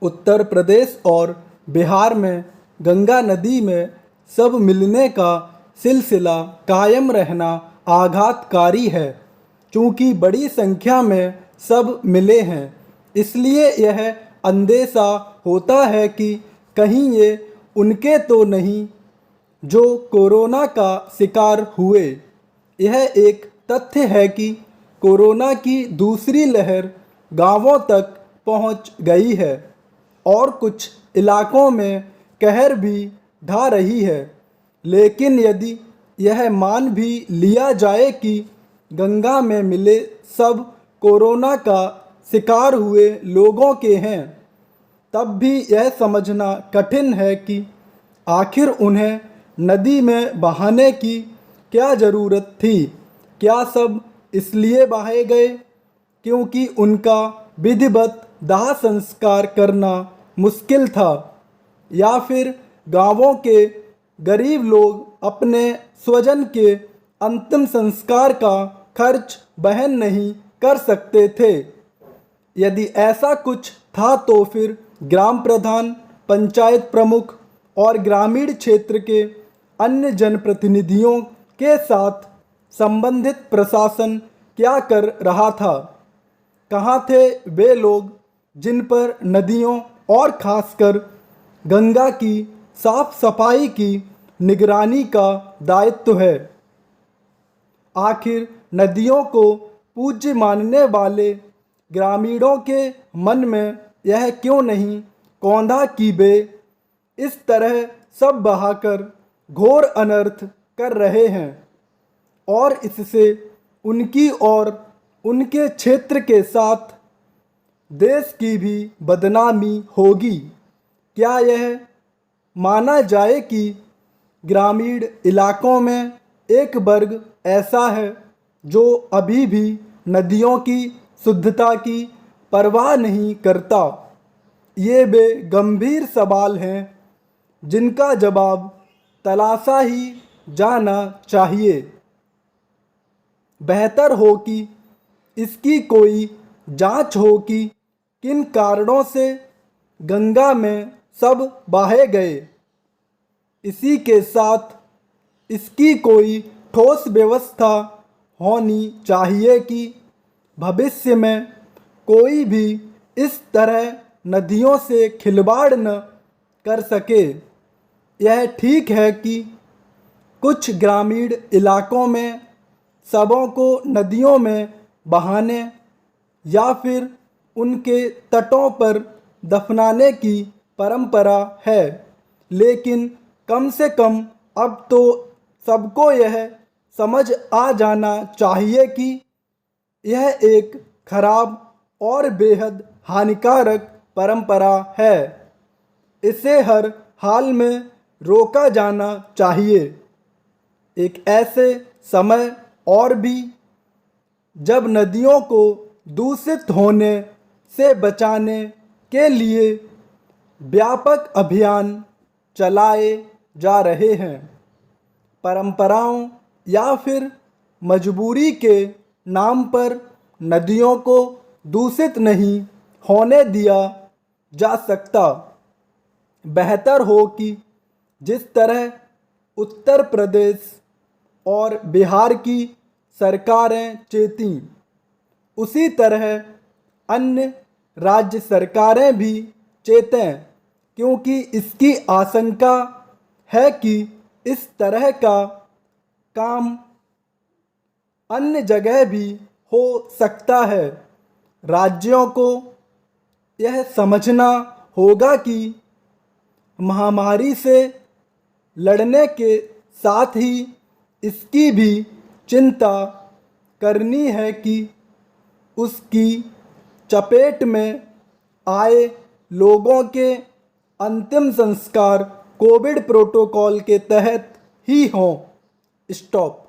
उत्तर प्रदेश और बिहार में गंगा नदी में सब मिलने का सिलसिला कायम रहना आघातकारी है। चूँकि बड़ी संख्या में सब मिले हैं, इसलिए यह अंदेशा होता है कि कहीं ये उनके तो नहीं जो कोरोना का शिकार हुए। यह एक तथ्य है कि कोरोना की दूसरी लहर गांवों तक पहुंच गई है और कुछ इलाकों में कहर भी ढा रही है। लेकिन यदि यह मान भी लिया जाए कि गंगा में मिले सब कोरोना का शिकार हुए लोगों के हैं, तब भी यह समझना कठिन है कि आखिर उन्हें नदी में बहाने की क्या ज़रूरत थी। क्या सब इसलिए बहाए गए क्योंकि उनका विधिवत दाह संस्कार करना मुश्किल था, या फिर गांवों के गरीब लोग अपने स्वजन के अंतिम संस्कार का खर्च वहन नहीं कर सकते थे? यदि ऐसा कुछ था तो फिर ग्राम प्रधान, पंचायत प्रमुख और ग्रामीण क्षेत्र के अन्य जनप्रतिनिधियों के साथ संबंधित प्रशासन क्या कर रहा था? कहाँ थे वे लोग जिन पर नदियों और खासकर गंगा की साफ सफाई की निगरानी का दायित्व है? आखिर नदियों को पूज्य मानने वाले ग्रामीणों के मन में यह क्यों नहीं कौंधा कि वे इस तरह सब बहाकर घोर अनर्थ कर रहे हैं और इससे उनकी और उनके क्षेत्र के साथ देश की भी बदनामी होगी? क्या यह माना जाए कि ग्रामीण इलाकों में एक वर्ग ऐसा है जो अभी भी नदियों की शुद्धता की परवाह नहीं करता? ये वे गंभीर सवाल हैं जिनका जवाब तलाशा ही जाना चाहिए। बेहतर हो कि इसकी कोई जांच हो कि किन कारणों से गंगा में सब बहाए गए। इसी के साथ इसकी कोई ठोस व्यवस्था होनी चाहिए कि भविष्य में कोई भी इस तरह नदियों से खिलवाड़ न कर सके। यह ठीक है कि कुछ ग्रामीण इलाकों में शवों को नदियों में बहाने या फिर उनके तटों पर दफनाने की परंपरा है, लेकिन कम से कम अब तो सबको यह समझ आ जाना चाहिए कि यह एक खराब और बेहद हानिकारक परंपरा है। इसे हर हाल में रोका जाना चाहिए। एक ऐसे समय और भी जब नदियों को दूषित होने से बचाने के लिए व्यापक अभियान चलाए जा रहे हैं। परंपराओं या फिर मजबूरी के नाम पर नदियों को दूषित नहीं होने दिया जा सकता। बेहतर हो कि जिस तरह उत्तर प्रदेश और बिहार की सरकारें चेतीं, उसी तरह अन्य राज्य सरकारें भी चेतें, क्योंकि इसकी आशंका है कि इस तरह का काम अन्य जगह भी हो सकता है। राज्यों को यह समझना होगा कि महामारी से लड़ने के साथ ही इसकी भी चिंता करनी है कि उसकी चपेट में आए लोगों के अंतिम संस्कार कोविड प्रोटोकॉल के तहत ही हों। स्टॉप।